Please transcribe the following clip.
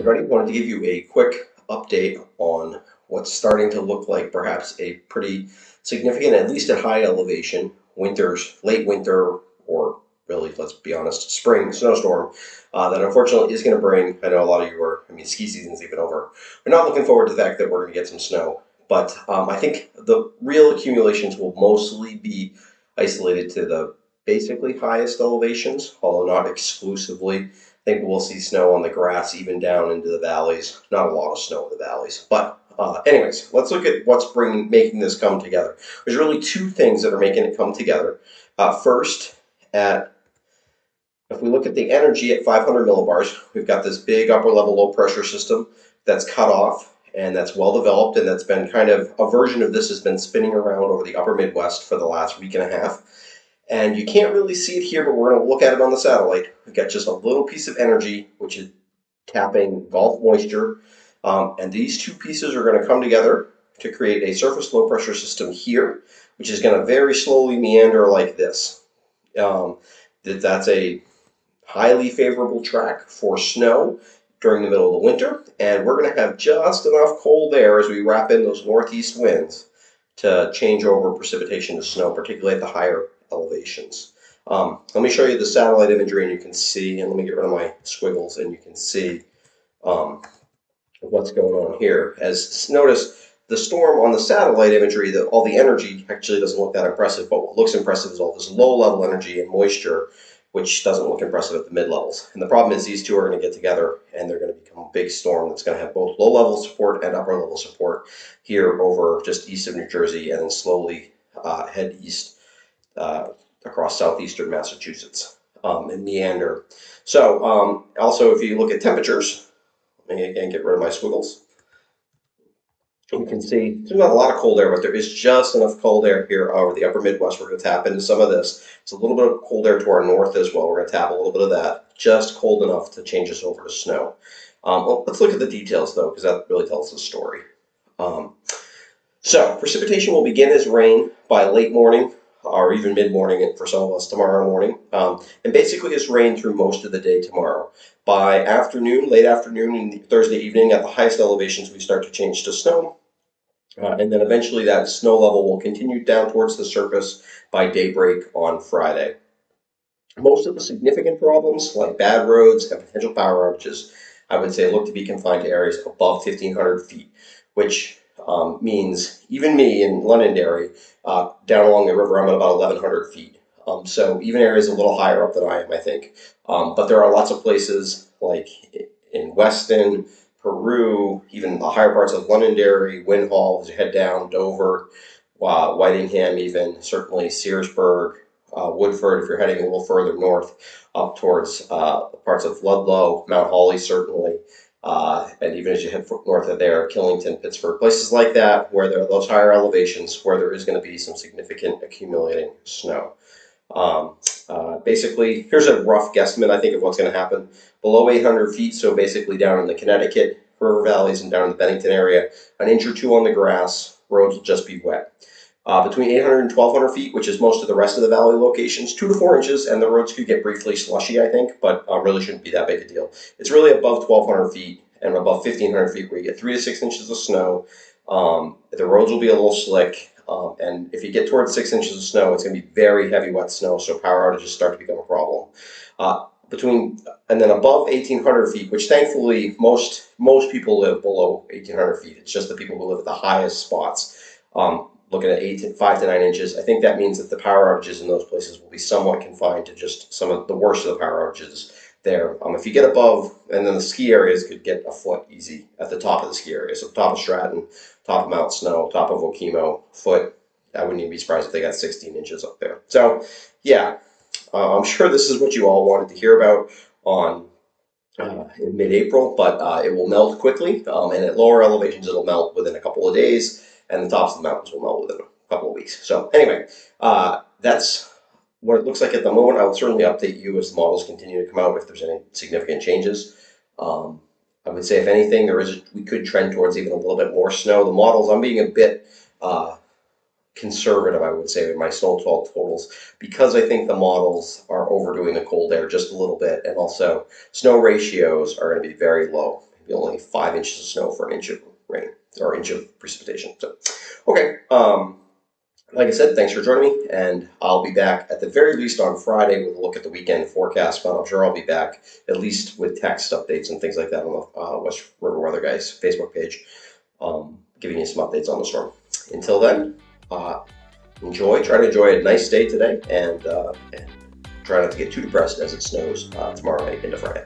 everybody. Wanted to give you a quick update on what's starting to look like perhaps a pretty significant, at least at high elevation, late winter, or really, let's be honest, spring snowstorm that unfortunately is going to bring. I know a lot of you ski season's even over. We're not looking forward to the fact that we're going to get some snow, but I think the real accumulations will mostly be isolated to the basically highest elevations, although not exclusively. I think we'll see snow on the grass, even down into the valleys. Not a lot of snow in the valleys, but anyways, let's look at what's making this come together. There's really two things that are making it come together. First, if we look at the energy at 500 millibars, we've got this big upper level low pressure system that's cut off and that's well developed, and that's been kind of a version of this has been spinning around over the upper Midwest for the last week and a half. And you can't really see it here, but we're going to look at it on the satellite. We've got just a little piece of energy, which is tapping Gulf moisture. And these two pieces are going to come together to create a surface low pressure system here, which is going to very slowly meander like this. That's a highly favorable track for snow during the middle of the winter. And we're going to have just enough cold air as we wrap in those northeast winds to change over precipitation to snow, particularly at the higher elevations. Let me show you the satellite imagery and you can see, and let me get rid of my squiggles and you can see what's going on here. Notice the storm on the satellite imagery, all the energy actually doesn't look that impressive, but what looks impressive is all this low level energy and moisture, which doesn't look impressive at the mid levels. And the problem is these two are going to get together and they're going to become a big storm that's going to have both low level support and upper level support here over just east of New Jersey, and then slowly head east across southeastern Massachusetts and meander. So also, if you look at temperatures, let me again get rid of my squiggles. You can see there's not a lot of cold air, but there is just enough cold air here over the upper Midwest. We're going to tap into some of this. It's a little bit of cold air to our north as well. We're going to tap a little bit of that, just cold enough to change us over to snow. Well, let's look at the details though, because that really tells the story. So precipitation will begin as rain by late morning, or even mid-morning for some of us tomorrow morning, and basically it's rain through most of the day tomorrow. By afternoon, late afternoon and Thursday evening, at the highest elevations, we start to change to snow, and then eventually that snow level will continue down towards the surface by daybreak on Friday. Most of the significant problems, like bad roads and potential power outages, I would say look to be confined to areas above 1,500 feet, which means even me in Londonderry, down along the river, I'm at about 1,100 feet. So even areas a little higher up than I am, I think. But there are lots of places like in Weston, Peru, even the higher parts of Londonderry, Windhall, as you head down, Dover, Whitingham, even certainly Searsburg, Woodford, if you're heading a little further north, up towards parts of Ludlow, Mount Holly, certainly. And even as you head north of there, Killington, Pittsburgh, places like that where there are those higher elevations where there is going to be some significant accumulating snow. Basically, here's a rough guesstimate, I think, of what's going to happen. Below 800 feet, so basically down in the Connecticut river valleys and down in the Bennington area, an inch or two on the grass, roads will just be wet. Between 800 and 1,200 feet, which is most of the rest of the valley locations, 2 to 4 inches, and the roads could get briefly slushy, I think, but really shouldn't be that big a deal. It's really above 1,200 feet and above 1,500 feet where you get 3 to 6 inches of snow. The roads will be a little slick, and if you get towards 6 inches of snow, it's going to be very heavy, wet snow, so power outages start to become a problem. And then above 1,800 feet, which thankfully most people live below 1,800 feet. It's just the people who live at the highest spots. Looking at 5 to 9 inches, I think that means that the power outages in those places will be somewhat confined to just some of the worst of the power outages there. If you get above, and then the ski areas could get a foot easy at the top of the ski area. So top of Stratton, top of Mount Snow, top of Okemo, foot. I wouldn't even be surprised if they got 16 inches up there. So yeah, I'm sure this is what you all wanted to hear about in mid-April, but it will melt quickly, and at lower elevations it'll melt within a couple of days, and the tops of the mountains will melt within a couple of weeks. So anyway, that's what it looks like at the moment. I will certainly update you as the models continue to come out if there's any significant changes. I would say, if anything, we could trend towards even a little bit more snow. The models, I'm being a bit conservative, I would say, with my snowfall totals, because I think the models are overdoing the cold air just a little bit, and also snow ratios are going to be very low be only 5 inches of snow for an inch of rain or inch of precipitation. So, okay. Like I said, thanks for joining me, and I'll be back at the very least on Friday with a look at the weekend forecast, but I'm sure I'll be back at least with text updates and things like that on the West River Weather Guys Facebook page, giving you some updates on the storm. Until then, try to enjoy a nice day today, and try not to get too depressed as it snows tomorrow night into Friday.